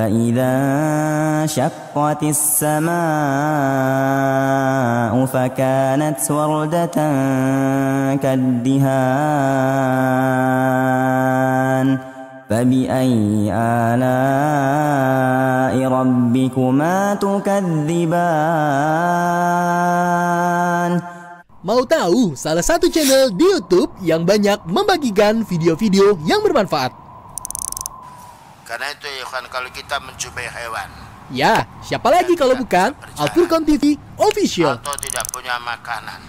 فإذا انشقت السماء فكانت وردة كالدهان فبأي آلاء ربكما تكذبان. Mau tahu salah satu channel di YouTube yang banyak membagikan video-video yang bermanfaat? Karena itu ya kan, kalau kita menjumpai hewan, ya, siapa lagi kalau bukan Al-Furqan TV Official. Atau tidak punya makanan,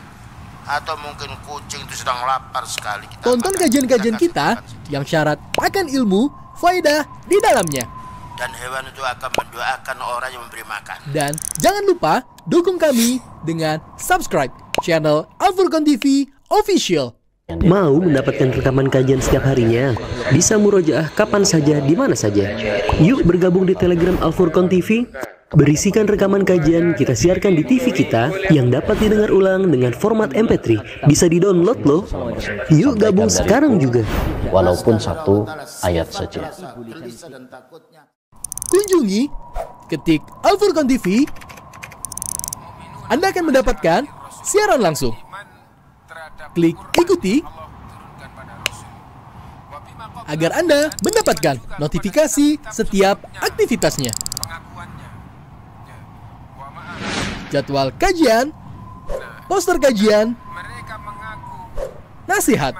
atau mungkin kucing itu sedang lapar sekali, tonton kajian-kajian kita yang syarat akan ilmu, faedah di dalamnya. Dan hewan itu akan mendoakan orang yang memberi makan. Dan jangan lupa dukung kami dengan subscribe channel Al-Furqan TV Official. Mau mendapatkan rekaman kajian setiap harinya? Bisa murojaah kapan saja, di mana saja. Yuk bergabung di Telegram Al-Furqan TV. Berisikan rekaman kajian kita siarkan di TV kita yang dapat didengar ulang dengan format MP3. Bisa di-download loh. Yuk gabung sekarang juga. Walaupun satu ayat saja. Kunjungi, ketik Al-Furqan TV. Anda akan mendapatkan siaran langsung. Klik ikuti agar Anda mendapatkan notifikasi setiap aktivitasnya. Jadwal kajian, poster kajian, nasihat,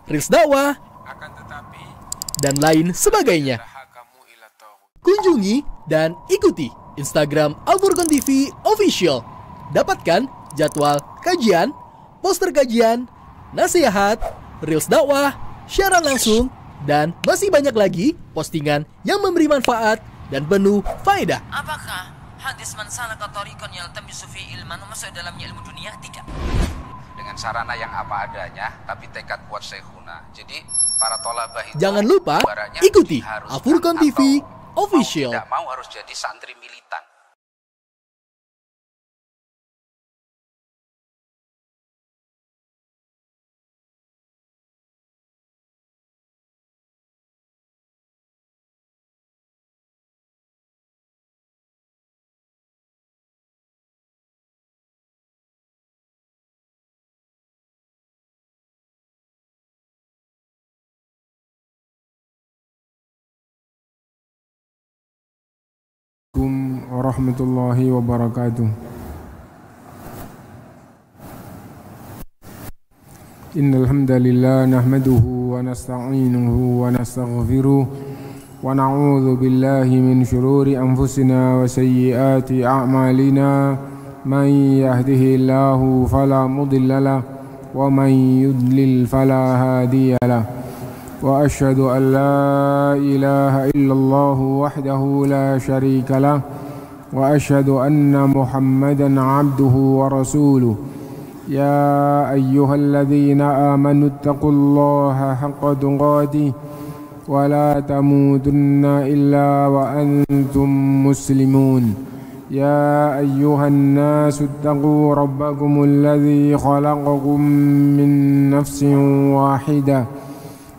reels dakwah, dan lain sebagainya. Kunjungi dan ikuti Instagram Al-Furqan TV Official. Dapatkan jadwal kajian, poster kajian, nasihat, reels dakwah, siaran langsung, dan masih banyak lagi postingan yang memberi manfaat dan penuh faedah. Apakah hadis man salaka tariqan yaltamisu fi ilman masuk dalamnya ilmu dunia? Tidak. Dengan sarana yang apa adanya, tapi tekad buat syekhuna. Jadi para thalabah itu, jangan lupa ikuti Al-Furqan TV Official. Tidak mau harus jadi santri militan. Warahmatullahi wabarakatuh. Innal hamdalillah nahmaduhu wa nasta'inuhu wa nastaghfiruh wa na'udzu billahi min shururi anfusina wa sayyiati a'malina. Man yahdihillahu fala mudilla lahu wa man yudlil fala hadiya lahu. Wa asyhadu an la ilaha illallah wahdahu la syarika lahu wa asyhadu anna Muhammadan abduhu wa rasuluh. Ya ayyuhalladzina amanu taqullaha haqqa tuqatih wa la tamutunna illa wa antum muslimun. Ya ayyuhan nasu taqu rabbakumul ladzi khalaqakum min nafsin wahidah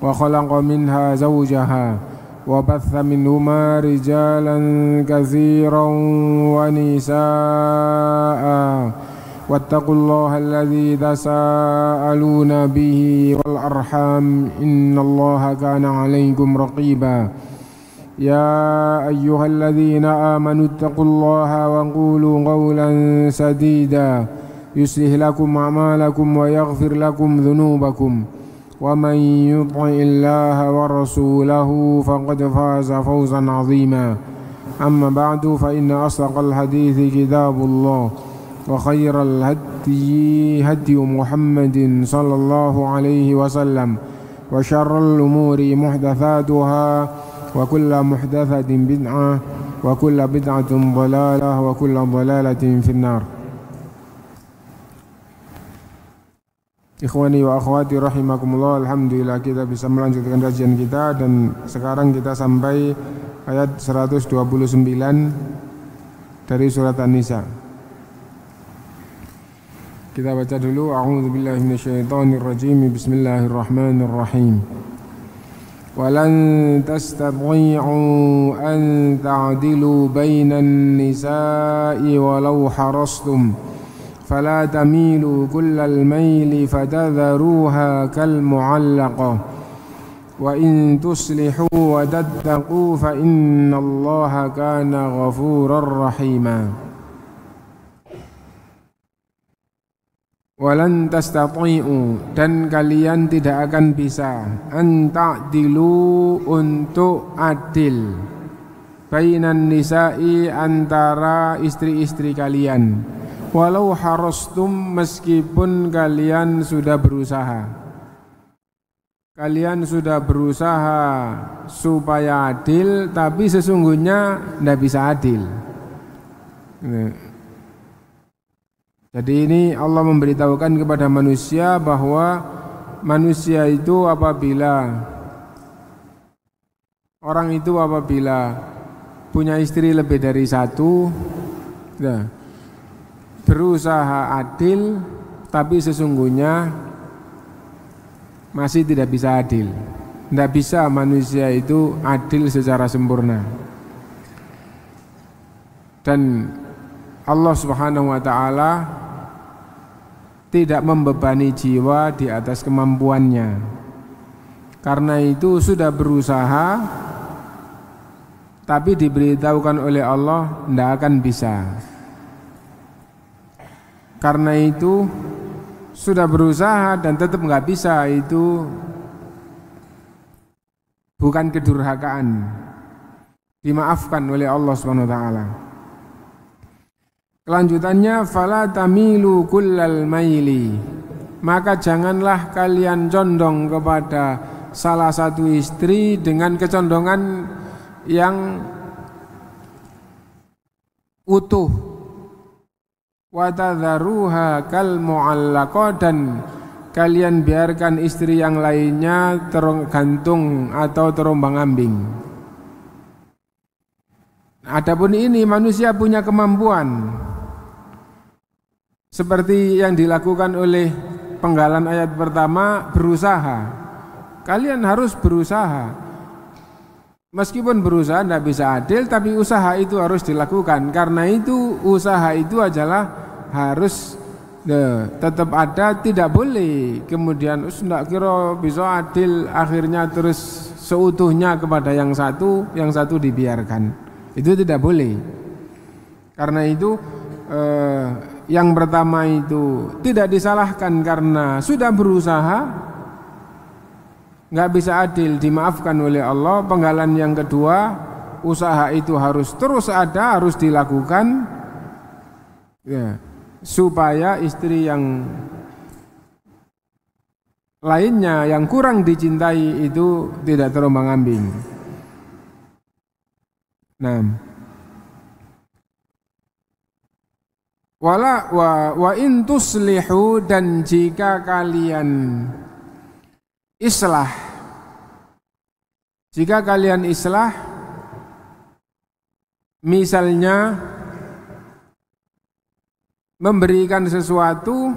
wa khalaqa minha zawjaha wa batha minhuma rijalan katsiran wa nisaa wattaqullaha alladzi tasaaluna bihi wal arham innallaha kana 'alaikum raqiba. Ya ayyuhalladzina amanu taqullaha wa qulu qawlan sadida yuslih lakum a'malakum wa yaghfir lakum dhunubakum. ومن يطع الله ورسوله فقد فاز فوزا عظيما. أما بعد فإن أصدق الحديث كتاب الله وخير الهدي هدي محمد صلى الله عليه وسلم وشر الأمور محدثاتها وكل محدثة بدعة وكل بدعة ضلالة وكل ضلالة في النار. Ikhwani wa akhwati rahimakumullah, alhamdulillah kita bisa melanjutkan kajian kita dan sekarang kita sampai ayat 129 dari surat An-Nisa. Kita baca dulu. A'udzubillahi minasyaitonirrajim. Bismillahirrahmanirrahim. walan tastati'u an ta'dilu bainan nisa'i walau harastum fala tamilu kullal maili fatadharuha kal mu'allaqah wa in tuslihu wa tattaqu fa innallaha kana ghafurar rahima. Walan tastati'u, dan kalian tidak akan bisa an ta'dilu, untuk adil, bainan nisa'i, antara istri-istri kalian, walau harastum, meskipun kalian sudah berusaha. Kalian sudah berusaha supaya adil, tapi sesungguhnya tidak bisa adil. Jadi ini Allah memberitahukan kepada manusia bahwa manusia itu apabila punya istri lebih dari satu, berusaha adil, tapi sesungguhnya masih tidak bisa adil. Tidak bisa manusia itu adil secara sempurna. Dan Allah Subhanahu wa ta'ala tidak membebani jiwa di atas kemampuannya. Karena itu sudah berusaha, tapi diberitahukan oleh Allah tidak akan bisa. Karena itu sudah berusaha dan tetap nggak bisa, itu bukan kedurhakaan, dimaafkan oleh Allah Subhanahu wa ta'ala. Kelanjutannya, fala tamilu kullal maili, maka janganlah kalian condong kepada salah satu istri dengan kecondongan yang utuh. Wa tadharuha kal mu'allaqah, dan kalian biarkan istri yang lainnya tergantung atau terombang-ambing. Adapun ini manusia punya kemampuan, seperti yang dilakukan oleh penggalan ayat pertama, berusaha. Kalian harus berusaha. Meskipun berusaha tidak bisa adil, tapi usaha itu harus dilakukan. Karena itu usaha itu adalah harus tetap ada, tidak boleh kemudian tidak kira bisa adil, akhirnya terus seutuhnya kepada yang satu dibiarkan. Itu tidak boleh. Karena itu yang pertama itu tidak disalahkan karena sudah berusaha, nggak bisa adil, dimaafkan oleh Allah. Penggalan yang kedua, usaha itu harus terus ada, harus dilakukan, ya, supaya istri yang lainnya yang kurang dicintai itu tidak terombang-ambing. Nah, wa in tuslihu, dan jika kalian islah, misalnya memberikan sesuatu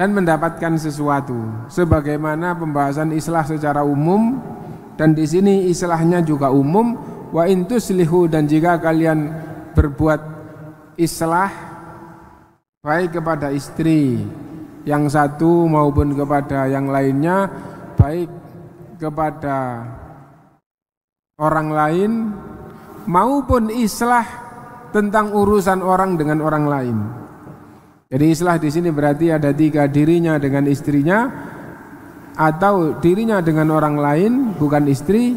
dan mendapatkan sesuatu, sebagaimana pembahasan islah secara umum, dan di sini islahnya juga umum. Wa in tuslihu, dan jika kalian berbuat islah, baik kepada istri yang satu maupun kepada yang lainnya, baik kepada orang lain maupun islah tentang urusan orang dengan orang lain. Jadi islah di sini berarti ada tiga: dirinya dengan istrinya, atau dirinya dengan orang lain bukan istri,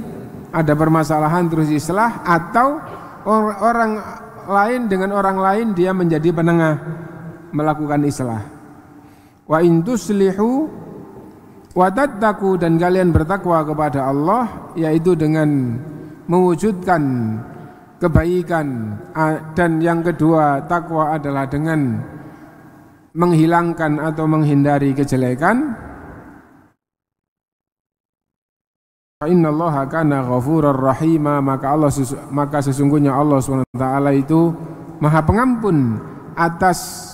ada permasalahan terus islah, atau orang lain dengan orang lain dia menjadi penengah melakukan islah. Wa in tuslihu wa tattaqu, dan kalian bertakwa kepada Allah, yaitu dengan mewujudkan kebaikan, dan yang kedua takwa adalah dengan menghilangkan atau menghindari kejelekan. Innallaha kana ghafurar rahima, maka sesungguhnya Allah SWT itu Maha Pengampun atas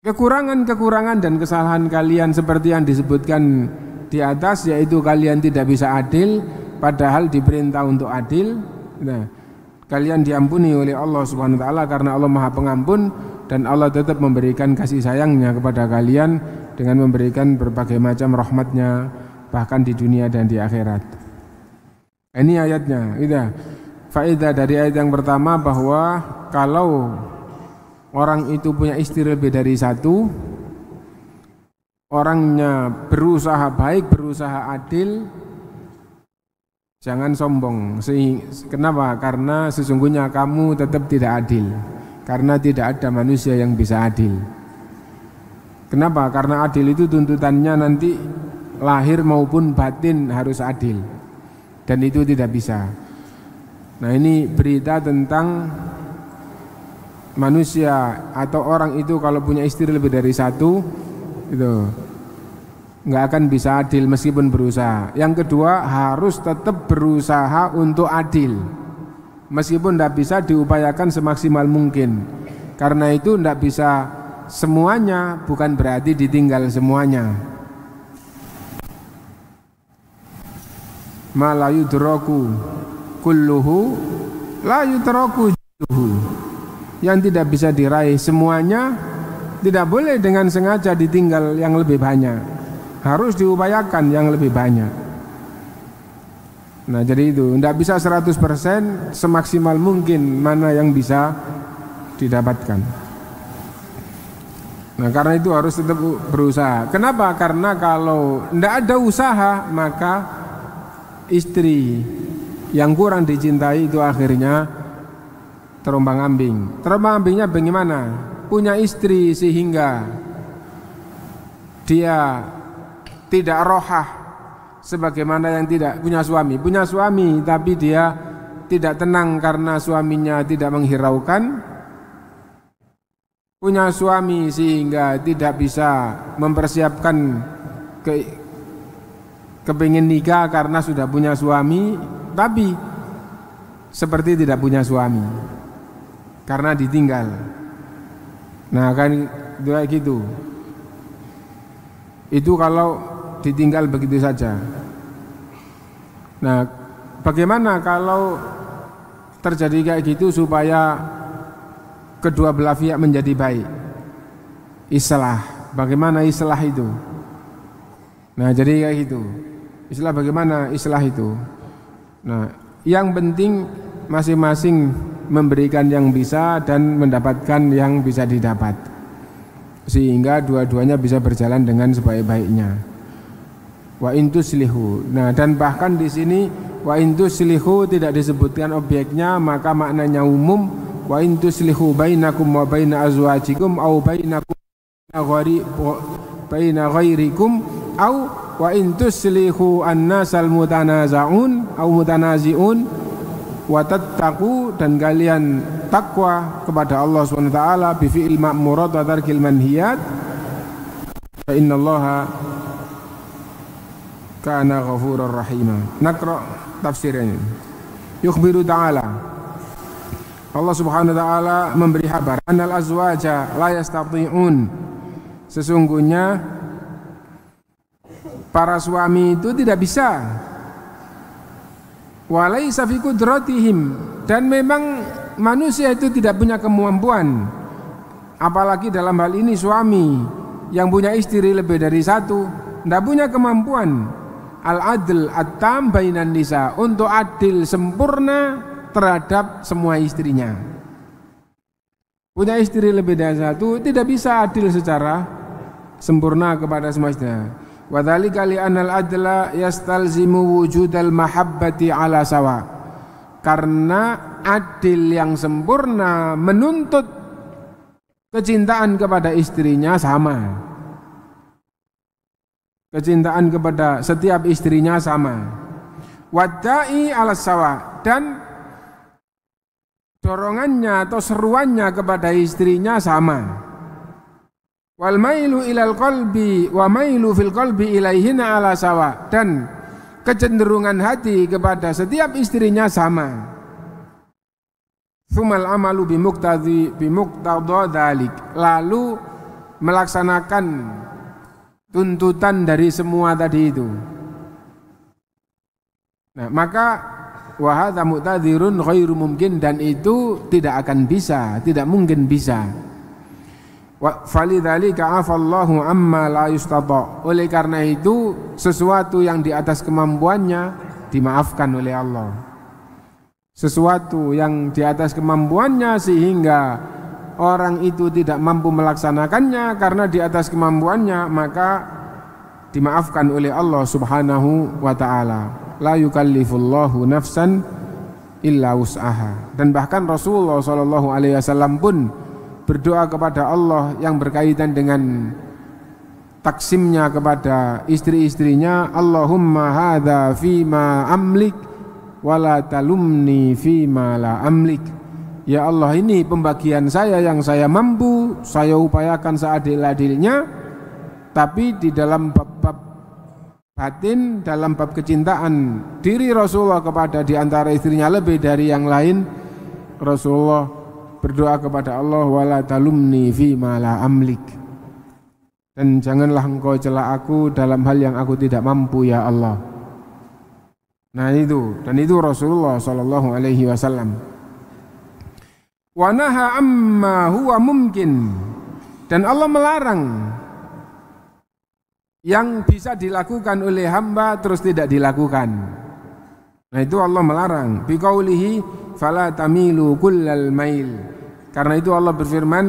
kekurangan-kekurangan dan kesalahan kalian, seperti yang disebutkan di atas, yaitu kalian tidak bisa adil padahal diperintah untuk adil. Nah, kalian diampuni oleh Allah Subhanahu wa taala karena Allah Maha Pengampun, dan Allah tetap memberikan kasih sayangnya kepada kalian dengan memberikan berbagai macam rahmatnya bahkan di dunia dan di akhirat. Ini ayatnya. Faedah dari ayat yang pertama bahwa kalau orang itu punya istri lebih dari satu, orangnya berusaha baik, berusaha adil, jangan sombong. Kenapa? Karena sesungguhnya kamu tetap tidak adil. Karena tidak ada manusia yang bisa adil. Kenapa? Karena adil itu tuntutannya nanti lahir maupun batin harus adil. Dan itu tidak bisa. Nah, ini berita tentang manusia atau orang itu kalau punya istri lebih dari satu, itu nggak akan bisa adil meskipun berusaha. Yang kedua, harus tetap berusaha untuk adil meskipun tidak bisa diupayakan semaksimal mungkin. Karena itu tidak bisa semuanya, bukan berarti ditinggal semuanya. Ma la yudraku kulluhu la yudraku juluhu. Yang tidak bisa diraih semuanya tidak boleh dengan sengaja ditinggal yang lebih banyak. Harus diupayakan yang lebih banyak. Nah, jadi itu tidak bisa 100% semaksimal mungkin mana yang bisa didapatkan. Nah, karena itu harus tetap berusaha. Kenapa? Karena kalau tidak ada usaha, maka istri yang kurang dicintai itu akhirnya terombang-ambing. Terombang-ambingnya bagaimana? Punya istri sehingga dia tidak rohah sebagaimana yang tidak punya suami. Punya suami tapi dia tidak tenang karena suaminya tidak menghiraukan. Punya suami sehingga tidak bisa mempersiapkan kepingin nikah karena sudah punya suami, tapi seperti tidak punya suami karena ditinggal. Nah, kan kayak gitu. Itu kalau ditinggal begitu saja. Nah, bagaimana kalau terjadi kayak gitu supaya kedua belah pihak menjadi baik? Islah. Bagaimana islah itu? Nah, jadi kayak gitu. Islah, bagaimana islah itu? Nah, yang penting masing-masing memberikan yang bisa dan mendapatkan yang bisa didapat, sehingga dua-duanya bisa berjalan dengan sebaik-baiknya. Wa intuslihu. Nah, dan bahkan di sini wa intuslihu tidak disebutkan objeknya, maka maknanya umum. Wa intuslihu bainakum wa baina azwajikum au bainakum baina ghairikum au wa intuslihu annasal mutanaza'un au mutanazi'un wa tattaqu, dan kalian takwa kepada Allah Subhanahu wa taala bi fi'il ma'murat wa tarkil manhiyat, fa innallaha kana ghafurur rahima. Naqra tafsirnya. Yukhbiru ta'ala, Allah Subhanahu wa taala memberi kabar, annal azwaja la yastati'un, sesungguhnya para suami itu tidak bisa, walaisa fi qudratihim, dan memang manusia itu tidak punya kemampuan, apalagi dalam hal ini suami yang punya istri lebih dari satu, tidak punya kemampuan al-adl at-tam bainan nisa, untuk adil sempurna terhadap semua istrinya. Punya istri lebih dari satu tidak bisa adil secara sempurna kepada semua istrinya. Wa dzalika li anal adla yastalzimu wujudal mahabbati ala sawa, karena adil yang sempurna menuntut kecintaan kepada istrinya sama. Kecintaan kepada setiap istrinya sama. Wadda'i ala sawa, dan dorongannya atau seruannya kepada istrinya sama. Wal mailu ilal qalbi wa mailu fil qalbi ilaihina ala sawa, dan kecenderungan hati kepada setiap istrinya sama. Tsumal amalu bimuqtadha dzalik, lalu melaksanakan tuntutan dari semua tadi itu. Nah, maka wa hadza mu'tadzirun ghairu mungkin, dan itu tidak akan bisa, tidak mungkin bisa. Wa falidzalika afallahu amma la yustata. Oleh karena itu sesuatu yang di atas kemampuannya dimaafkan oleh Allah. Sesuatu yang di atas kemampuannya sehingga orang itu tidak mampu melaksanakannya karena di atas kemampuannya, maka dimaafkan oleh Allah Subhanahu wa taala. La yukallifullahu nafsan illa wus'aha. Dan bahkan Rasulullah sallallahu alaihi wasallam pun berdoa kepada Allah yang berkaitan dengan taksimnya kepada istri-istrinya, Allahumma hadza fima amlik wala talumni fima la amlik. Ya Allah, ini pembagian saya yang saya mampu, saya upayakan seadil-adilnya, tapi di dalam bab batin, dalam bab kecintaan diri Rasulullah kepada di antara istrinya lebih dari yang lain, Rasulullah berdoa kepada Allah, wala talumni fima la amlik, dan janganlah engkau cela aku dalam hal yang aku tidak mampu ya Allah. Nah itu, dan itu Rasulullah sallallahu alaihi wasallam. Wa naha amma huwa mumkin, dan Allah melarang yang bisa dilakukan oleh hamba terus tidak dilakukan. Nah itu Allah melarang, biqaulihi fala tamilu kullal mail. Karena itu Allah berfirman,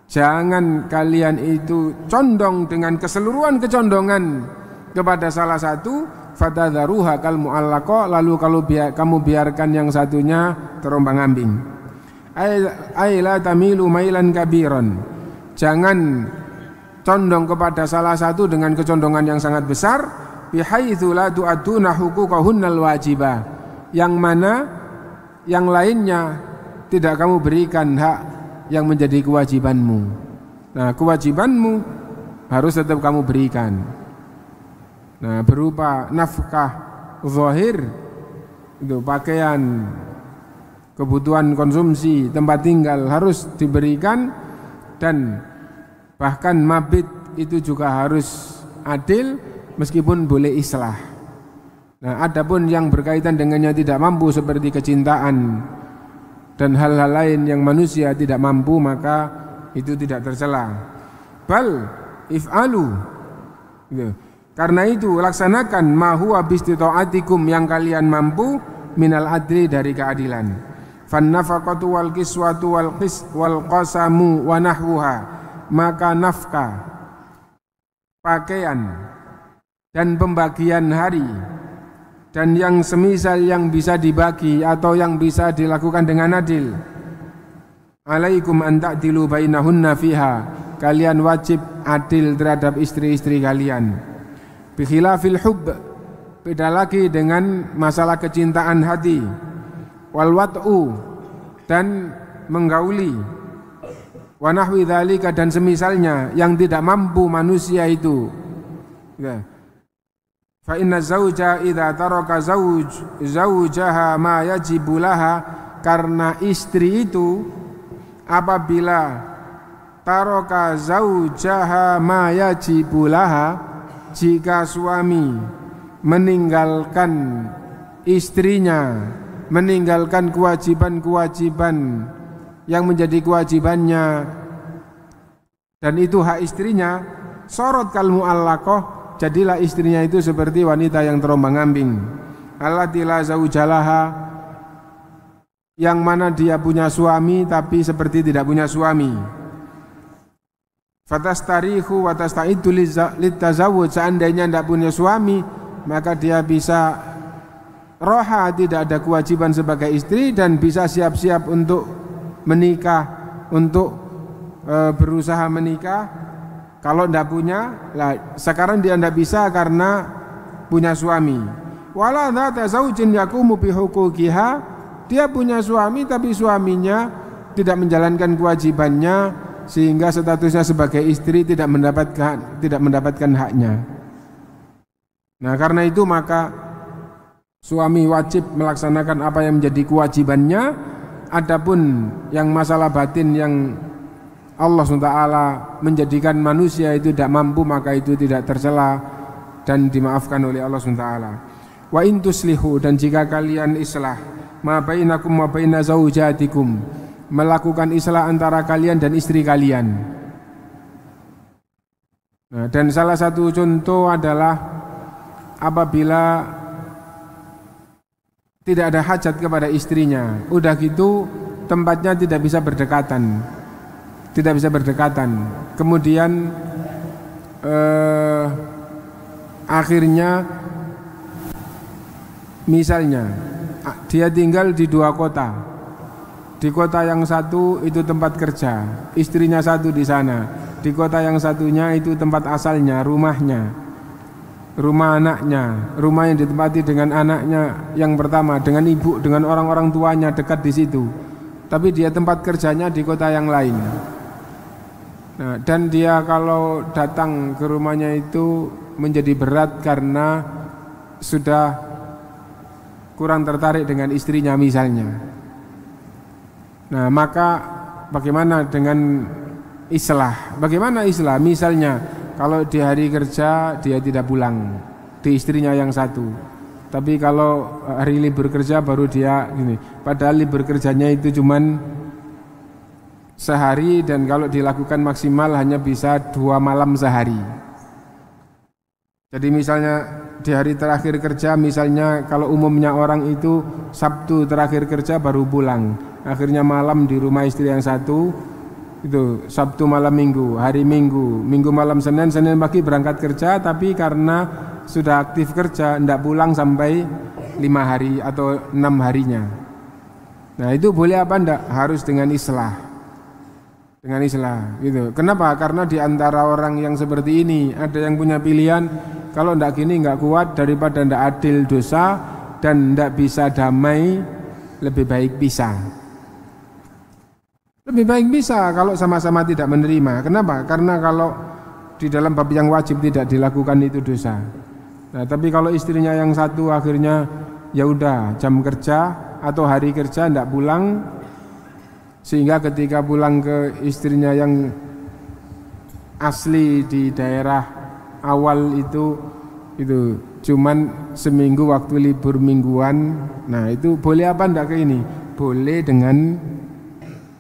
jangan kalian itu condong dengan keseluruhan kecondongan kepada salah satu, fatadharuha kal mu'allaqa, lalu kalau kamu biarkan yang satunya terombang-ambing. Ay la tamilu mailan kabiran, jangan condong kepada salah satu dengan kecondongan yang sangat besar, bihaitsu la tu'aduna huquqahunnal wajibah, yang mana yang lainnya tidak kamu berikan hak yang menjadi kewajibanmu. Nah, kewajibanmu harus tetap kamu berikan. Nah, berupa nafkah zahir, itu pakaian, kebutuhan konsumsi, tempat tinggal harus diberikan, dan bahkan mabit itu juga harus adil meskipun boleh islah. Nah, adapun yang berkaitan dengannya tidak mampu seperti kecintaan dan hal-hal lain yang manusia tidak mampu, maka itu tidak tercela. Bal if'alu, gitu. Karena itu laksanakan ma huwa bistita'atikum, yang kalian mampu, minal adli, dari keadilan. Fan nafaqatu wal kiswatu wal qasamu wa nahwuha, maka nafkah, pakaian, dan pembagian hari, dan yang semisal yang bisa dibagi atau yang bisa dilakukan dengan adil. Alaikum an ta'dilu bainahunna fiha, kalian wajib adil terhadap istri-istri kalian. Bikhilafil hubb, beda lagi dengan masalah kecintaan hati. Wal wat'u, dan menggauli. Wa nahwi dzalika, dan semisalnya yang tidak mampu manusia itu. Ya. Fa inna zauja idza taraka zaujaha ma yajibu laha, karena istri itu apabila taraka zaujaha ma yajibu laha, jika suami meninggalkan istrinya, meninggalkan kewajiban-kewajiban yang menjadi kewajibannya, dan itu hak istrinya, sorot kal mu'allaqah, jadilah istrinya itu seperti wanita yang terombang-ambing. Allati la zaujalaha, yang mana dia punya suami tapi seperti tidak punya suami. Fatastarihu wa tastaidu litazawwuj, seandainya tidak punya suami, maka dia bisa roha, tidak ada kewajiban sebagai istri, dan bisa siap-siap untuk menikah, untuk berusaha menikah. Kalau tidak punya, sekarang dia tidak bisa karena punya suami. Wala dzata zaujin yaqumu bihuquqiha, dia punya suami tapi suaminya tidak menjalankan kewajibannya, sehingga statusnya sebagai istri tidak mendapatkan haknya. Nah, karena itu maka suami wajib melaksanakan apa yang menjadi kewajibannya. Adapun yang masalah batin yang Allah SWT menjadikan manusia itu tidak mampu, maka itu tidak tercela dan dimaafkan oleh Allah SWT. Wa in tuslihu, dan jika kalian islah, ma bainakum wa baina zaujatikum, melakukan islah antara kalian dan istri kalian. Nah, dan salah satu contoh adalah apabila tidak ada hajat kepada istrinya, udah gitu tempatnya tidak bisa berdekatan. Kemudian akhirnya misalnya dia tinggal di dua kota. Di kota yang satu itu tempat kerja, istrinya satu di sana. Di kota yang satunya itu tempat asalnya, rumahnya, rumah anaknya, rumah yang ditempati dengan anaknya yang pertama, dengan ibu, dengan orang-orang tuanya dekat di situ. Tapi dia tempat kerjanya di kota yang lain. Nah, dan dia kalau datang ke rumahnya itu menjadi berat karena sudah kurang tertarik dengan istrinya misalnya. Nah, maka bagaimana dengan islah? Bagaimana islah? Misalnya kalau di hari kerja dia tidak pulang di istrinya yang satu. Tapi kalau hari libur kerja baru dia gini. Padahal libur kerjanya itu cuman sehari, dan kalau dilakukan maksimal hanya bisa 2 malam sehari. Jadi misalnya di hari terakhir kerja, misalnya kalau umumnya orang itu Sabtu terakhir kerja baru pulang, akhirnya malam di rumah istri yang satu, itu Sabtu malam Minggu, hari Minggu, Minggu malam Senin, Senin pagi berangkat kerja, tapi karena sudah aktif kerja tidak pulang sampai 5 hari atau 6 harinya. Nah, itu boleh apa enggak? Harus dengan islah. Dengan islah gitu. Kenapa? Karena di antara orang yang seperti ini ada yang punya pilihan, kalau ndak gini nggak kuat, daripada ndak adil dosa dan ndak bisa damai, lebih baik pisah. Lebih baik pisah kalau sama-sama tidak menerima. Kenapa? Karena kalau di dalam bab yang wajib tidak dilakukan itu dosa. Nah, tapi kalau istrinya yang satu akhirnya ya udah jam kerja atau hari kerja ndak pulang, sehingga ketika pulang ke istrinya yang asli di daerah awal itu cuman seminggu waktu libur mingguan. Nah, itu boleh apa enggak ke ini? Boleh dengan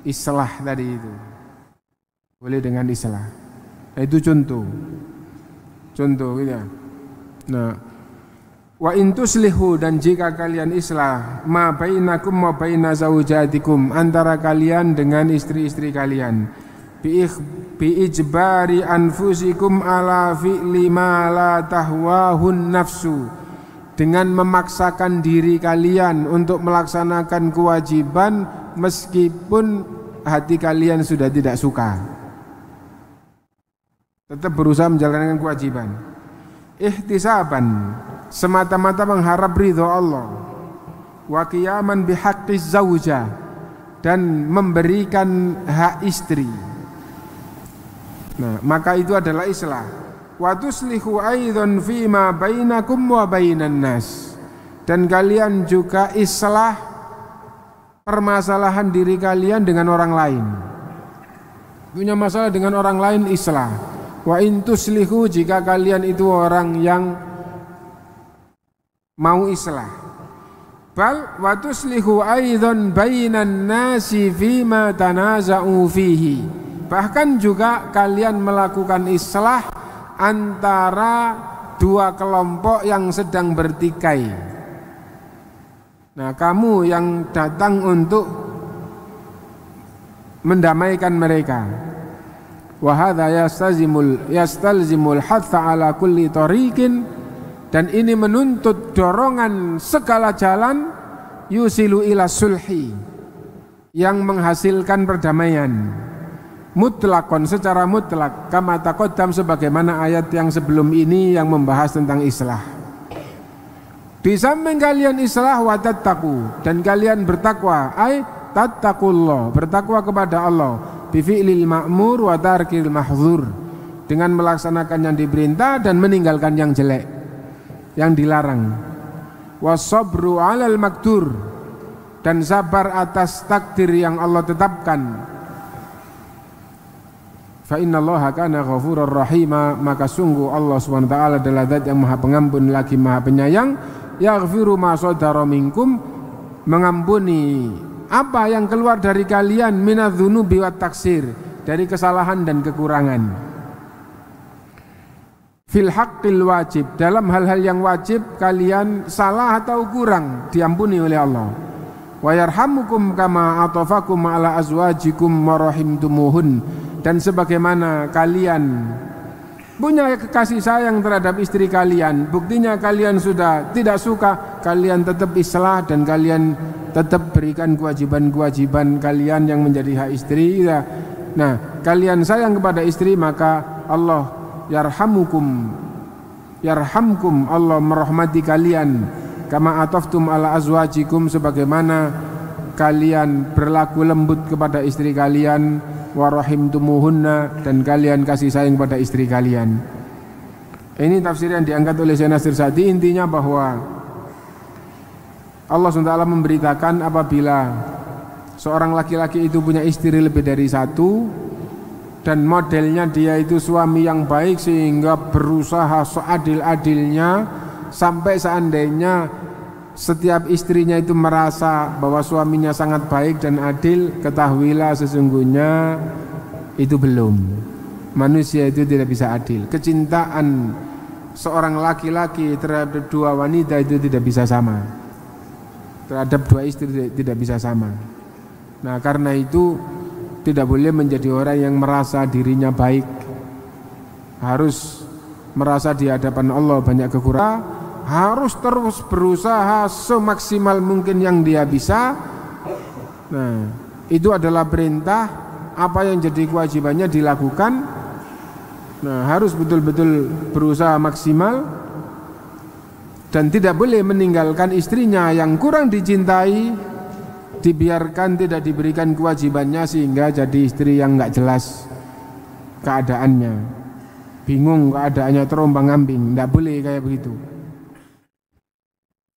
islah tadi itu. Boleh dengan islah. Nah, itu contoh gitu ya. Nah, wa in tuslihu, dan jika kalian islah, ma bainakum wa baina zaujatikum, antara kalian dengan istri-istri kalian, bi ijbari anfusikum ala fi'li ma la tahwahun nafsu, dengan memaksakan diri kalian untuk melaksanakan kewajiban meskipun hati kalian sudah tidak suka. Tetap berusaha menjalankan kewajiban. Ihtisaban, semata-mata mengharap ridho Allah, wa qiyaman bihaqqiz zauja, dan memberikan hak istri. Nah, maka itu adalah islah. Wa tuslihu aidan fima bainakum wa bainan nas, dan kalian juga islah permasalahan diri kalian dengan orang lain. Punya masalah dengan orang lain, islah. Wa in tuslihu, jika kalian itu orang yang mau islah. Bal wa tuslihu aidan bainan nasi fima tanaza'u fihi, bahkan juga kalian melakukan islah antara dua kelompok yang sedang bertikai. Nah, kamu yang datang untuk mendamaikan mereka. Wa hadza yastalzimul hatha ala kulli tariqin, dan ini menuntut dorongan segala jalan, yusilu ila sulhi, yang menghasilkan perdamaian, mutlakon, secara mutlak, kama taqaddam, sebagaimana ayat yang sebelum ini yang membahas tentang islah. Di samping kalian islah, wa tattaqu, dan kalian bertakwa, ay tattaqullah, bertakwa kepada Allah, bi fi'lil ma'mur wa tarkil mahdzur, dengan melaksanakan yang diperintah dan meninggalkan yang jelek, yang dilarang. Wasabru 'alal makdur, dan sabar atas takdir yang Allah tetapkan. Fa innallaha kana ghafurur rahima, maka sungguh Allah Subhanahu wa taala adalah zat yang Maha Pengampun lagi Maha Penyayang. Yaghfiru ma shadara minkum, mengampuni apa yang keluar dari kalian, minadzunubi wat taksir, dari kesalahan dan kekurangan. Fil haqqil wajib, dalam hal-hal yang wajib kalian salah atau kurang diampuni oleh Allah. Wa yarhamukum kama atafakum ala azwajikum wa rahimtumuhun, dan sebagaimana kalian punya kasih sayang terhadap istri kalian, buktinya kalian sudah tidak suka, kalian tetap islah dan kalian tetap berikan kewajiban-kewajiban kalian yang menjadi hak istri. Nah, kalian sayang kepada istri, maka Allah yarhamkum, Allah merahmati kalian. Kama ataftum ala azwajikum, sebagaimana kalian berlaku lembut kepada istri kalian, wa rahimtumuhunna, dan kalian kasih sayang pada istri kalian. Ini tafsir yang diangkat oleh Syekh Nasir Sa'di. Intinya bahwa Allah SWT memberitakan apabila seorang laki-laki itu punya istri lebih dari satu dan modelnya dia itu suami yang baik sehingga berusaha seadil-adilnya, sampai seandainya setiap istrinya itu merasa bahwa suaminya sangat baik dan adil, ketahuilah sesungguhnya itu belum. Manusia itu tidak bisa adil. Kecintaan seorang laki-laki terhadap dua wanita itu tidak bisa sama. Terhadap dua istri tidak bisa sama. Nah, karena itu tidak boleh menjadi orang yang merasa dirinya baik. Harus merasa di hadapan Allah banyak kekurangan, harus terus berusaha semaksimal mungkin yang dia bisa. Nah, itu adalah perintah, apa yang jadi kewajibannya dilakukan. Nah, harus betul-betul berusaha maksimal dan tidak boleh meninggalkan istrinya yang kurang dicintai, dibiarkan tidak diberikan kewajibannya sehingga jadi istri yang nggak jelas keadaannya, bingung keadaannya, terombang-ambing. Tidak boleh kayak begitu.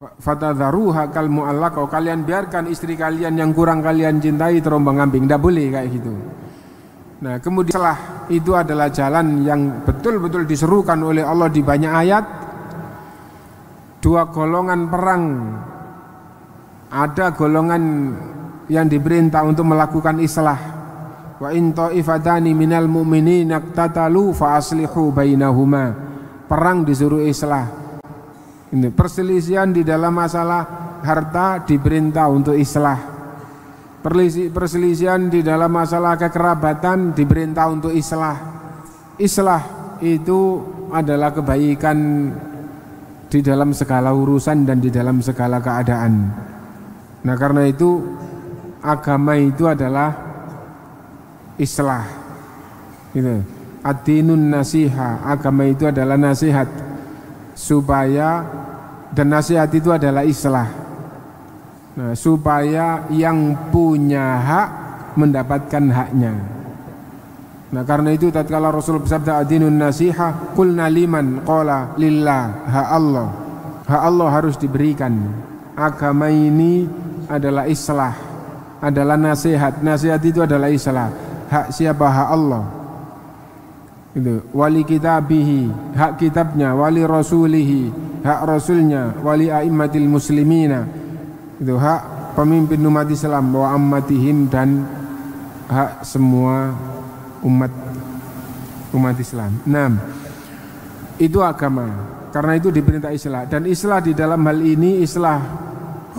Fatadharuha kal mu'allaqah, kalian biarkan istri kalian yang kurang kalian cintai terombang-ambing. Tidak boleh kayak gitu. Nah, kemudian setelah itu adalah jalan yang betul-betul diserukan oleh Allah di banyak ayat. Dua golongan perang, ada golongan yang diperintah untuk melakukan islah. Wa in ta'ifatani minal mu'minina iqtatalu fa aslihu bainahuma. Perang disuruh islah. Ini perselisihan di dalam masalah harta diperintah untuk islah. Perselisihan di dalam masalah kekerabatan diperintah untuk islah. Islah itu adalah kebaikan di dalam segala urusan dan di dalam segala keadaan. Nah, karena itu agama itu adalah islah. Gitu. Ad-dinun nasiha, agama itu adalah nasihat supaya, dan nasihat itu adalah islah. Nah, supaya yang punya hak mendapatkan haknya. Nah, karena itu tatkala Rasul bersabda ad-dinun nasiha, qulna liman, qala lillah, hak Allah. Hak Allah harus diberikan. Agama ini adalah islah, adalah nasihat. Nasihat itu adalah islah. Hak siapa? Hak Allah. Itu wali kitabihi, hak kitabnya, wali rasulihi, hak rasulnya, wali a'immatil muslimina, itu hak pemimpin umat Islam, wa ammatihim, dan hak semua umat Islam. Nah, itu agama. Karena itu diperintah islah. Dan islah di dalam hal ini islah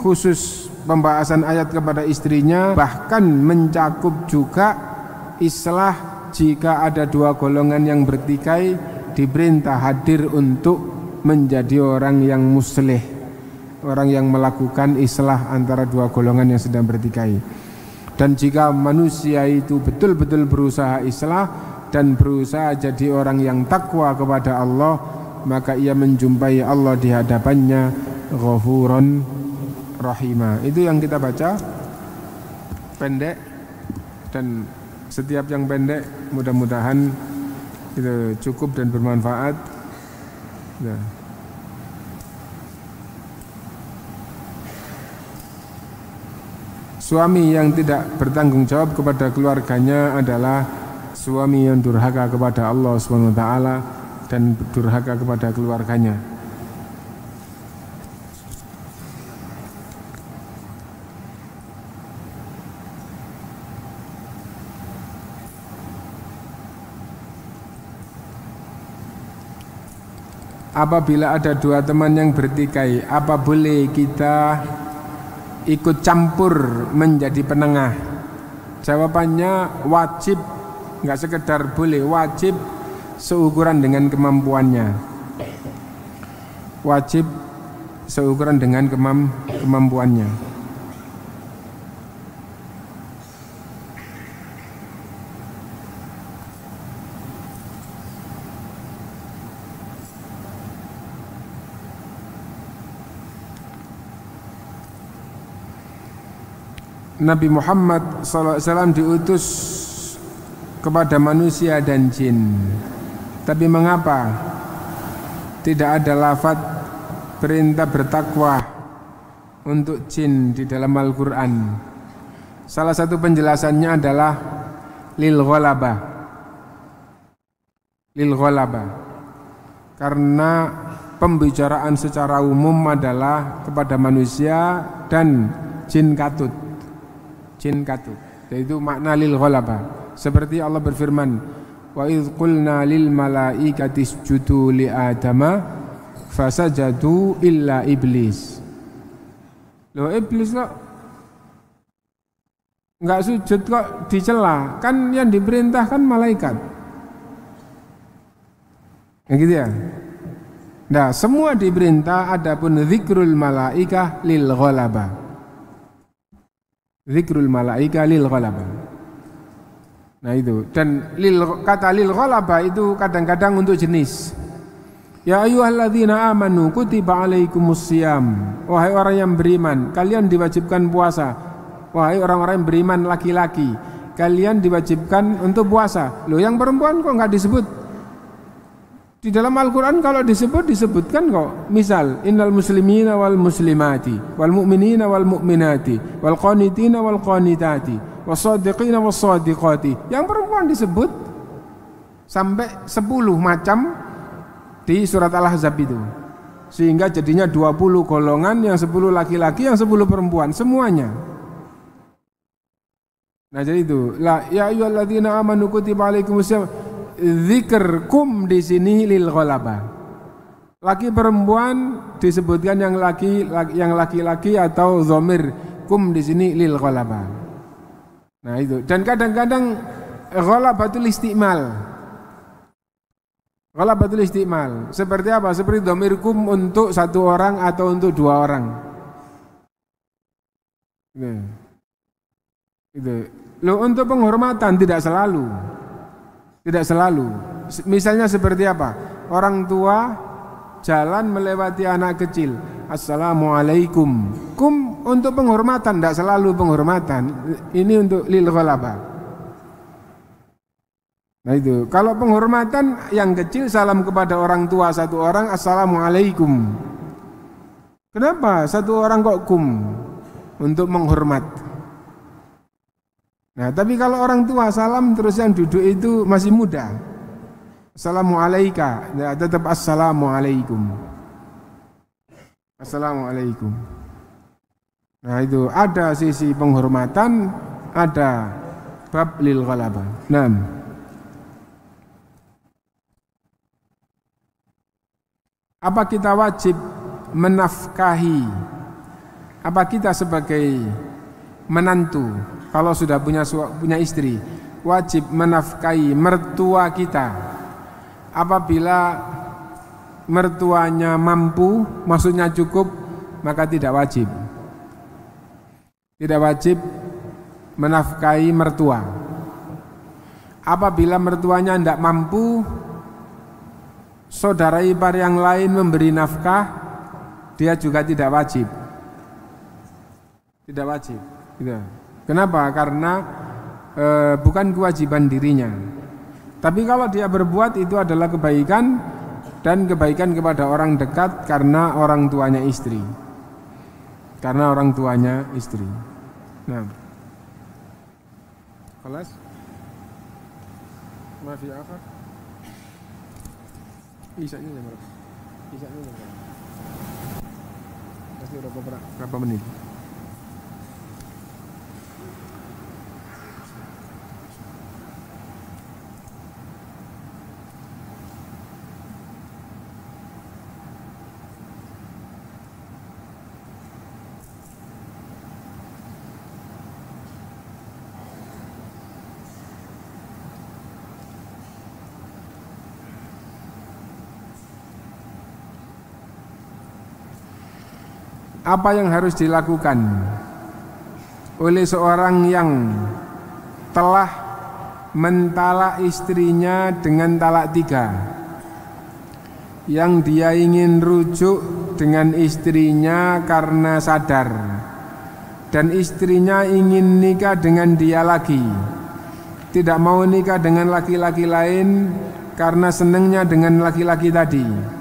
khusus pembahasan ayat kepada istrinya, bahkan mencakup juga islah jika ada dua golongan yang bertikai, diperintah hadir untuk menjadi orang yang muslih, orang yang melakukan islah antara dua golongan yang sedang bertikai. Dan jika manusia itu betul-betul berusaha islah dan berusaha jadi orang yang takwa kepada Allah, maka ia menjumpai Allah di hadapannya Ghafurun Rahimah. Itu yang kita baca, pendek, dan setiap yang pendek mudah-mudahan itu cukup dan bermanfaat. Nah. Suami yang tidak bertanggung jawab kepada keluarganya adalah suami yang durhaka kepada Allah Subhanahu wa taala dan durhaka kepada keluarganya. Apabila ada dua teman yang bertikai, apa boleh kita ikut campur menjadi penengah? Jawabannya wajib, nggak sekedar boleh, wajib seukuran dengan kemampuannya. Wajib seukuran dengan kemampuannya. Nabi Muhammad SAW diutus kepada manusia dan jin. Tapi mengapa tidak ada lafaz perintah bertakwa untuk jin di dalam Al-Quran? Salah satu penjelasannya adalah lil ghalabah. Lil ghalabah. Karena pembicaraan secara umum adalah kepada manusia dan jin katut. Jin katut, yaitu makna lil ghalabah. Seperti Allah berfirman, wa idz qulna lil malaikati isjudu li adama fasajadu illa iblis. Loh, iblis kok enggak sujud, kok dicela? Kan yang diperintahkan malaikat. Ya gitu ya. Nah, semua diperintah, adapun zikrul malaikah lil ghalabah. Zikrul malaika lil ghalabah. Nah itu, dan kata lil ghalabah itu kadang-kadang untuk jenis. Ya ayyuhalladzina amanu kutiba alaikumusiyam. Wahai orang yang beriman, kalian diwajibkan puasa. Wahai orang-orang yang beriman laki-laki, kalian diwajibkan untuk puasa. Loh, yang perempuan kok enggak disebut? Di dalam Al-Quran kalau disebutkan kok. Misal, innal muslimina wal muslimati wal mu'minina wal mu'minati wal qanitina wal qanitati was sadiqina was sadiqati. Yang perempuan disebut sampai 10 macam di surat Al-Ahzab itu. Sehingga jadinya 20 golongan, yang 10 laki-laki, yang 10 perempuan, semuanya. Nah jadi itu, la ya ayyuhalladzina amanu kutiba alaikumusiyam. Zikr kum di sini lil ghalabah. Laki perempuan disebutkan yang laki-laki atau dhamir kum di sini lil ghalabah. Nah itu. Dan kadang-kadang ghalabatul istimal. Ghalabatul istimal. Seperti apa? Seperti dhamir kum untuk satu orang atau untuk dua orang. Itu. Loh, untuk penghormatan tidak selalu. Tidak selalu. Misalnya seperti apa? Orang tua jalan melewati anak kecil, assalamualaikum. Kum untuk penghormatan, tidak selalu penghormatan. Ini untuk lil ghalabah. Nah itu. Kalau penghormatan yang kecil, salam kepada orang tua satu orang, assalamualaikum. Kenapa satu orang kok kum? Untuk menghormat. Nah, tapi kalau orang tua salam terus yang duduk itu masih muda, assalamualaikum, ya, tetap assalamualaikum. Assalamualaikum. Nah itu ada sisi penghormatan, ada bab lil ghalabah. Nah, apa kita wajib menafkahi? Apa kita sebagai menantu, kalau sudah punya istri, wajib menafkahi mertua kita? Apabila mertuanya mampu, maksudnya cukup, maka tidak wajib. Tidak wajib menafkahi mertua. Apabila mertuanya tidak mampu, saudara ipar yang lain memberi nafkah, dia juga tidak wajib. Tidak wajib. Gitu. Kenapa? Karena bukan kewajiban dirinya. Tapi kalau dia berbuat itu adalah kebaikan, dan kebaikan kepada orang dekat karena orang tuanya istri. Karena orang tuanya istri. Nah. Kelas? Maaf ya apa? Isanya jam berapa? Isanya jam berapa? Pasti berapa menit? Apa yang harus dilakukan oleh seorang yang telah mentalak istrinya dengan talak 3, yang dia ingin rujuk dengan istrinya karena sadar, dan istrinya ingin nikah dengan dia lagi, tidak mau nikah dengan laki-laki lain karena senengnya dengan laki-laki tadi.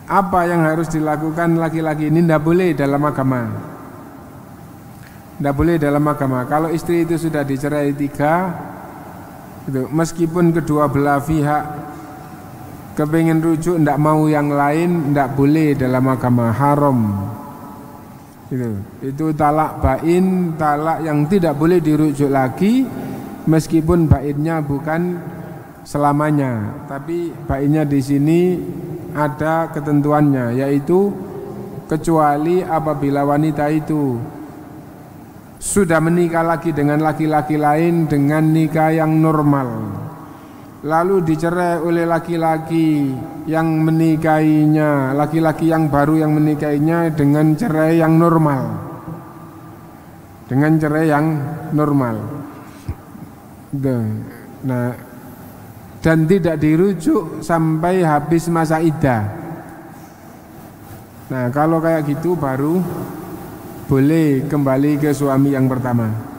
Apa yang harus dilakukan laki-laki ini? Tidak boleh dalam agama. Tidak boleh dalam agama. Kalau istri itu sudah dicerai 3, itu, meskipun kedua belah pihak kepingin rujuk, tidak mau yang lain, tidak boleh dalam agama, haram. Itu talak bain, talak yang tidak boleh dirujuk lagi, meskipun bainnya bukan selamanya, tapi bainnya di sini ada ketentuannya, yaitu kecuali apabila wanita itu sudah menikah lagi dengan laki-laki lain dengan nikah yang normal, lalu dicerai oleh laki-laki yang menikahinya, laki-laki yang baru yang menikahinya dengan cerai yang normal, dengan cerai yang normal. Nah, dan tidak dirujuk sampai habis masa iddah. Nah, kalau kayak gitu baru boleh kembali ke suami yang pertama.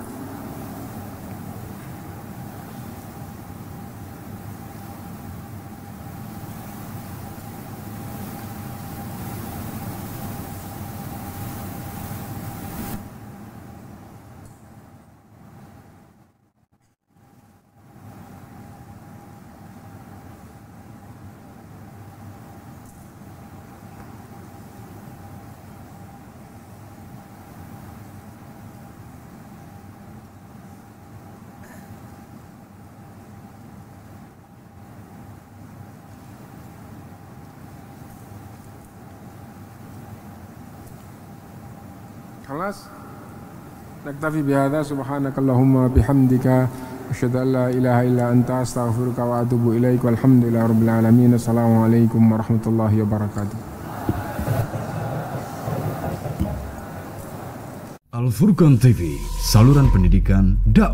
Khalas. Naktafi bihadza, subhanakallahumma bihamdika asyhadu an la ilaha illa anta astaghfiruka wa atubu ilaik. Walhamdulillahirabbil alamin. Assalamualaikum warahmatullahi wabarakatuh. Al Furqan TV, saluran pendidikan dakwah.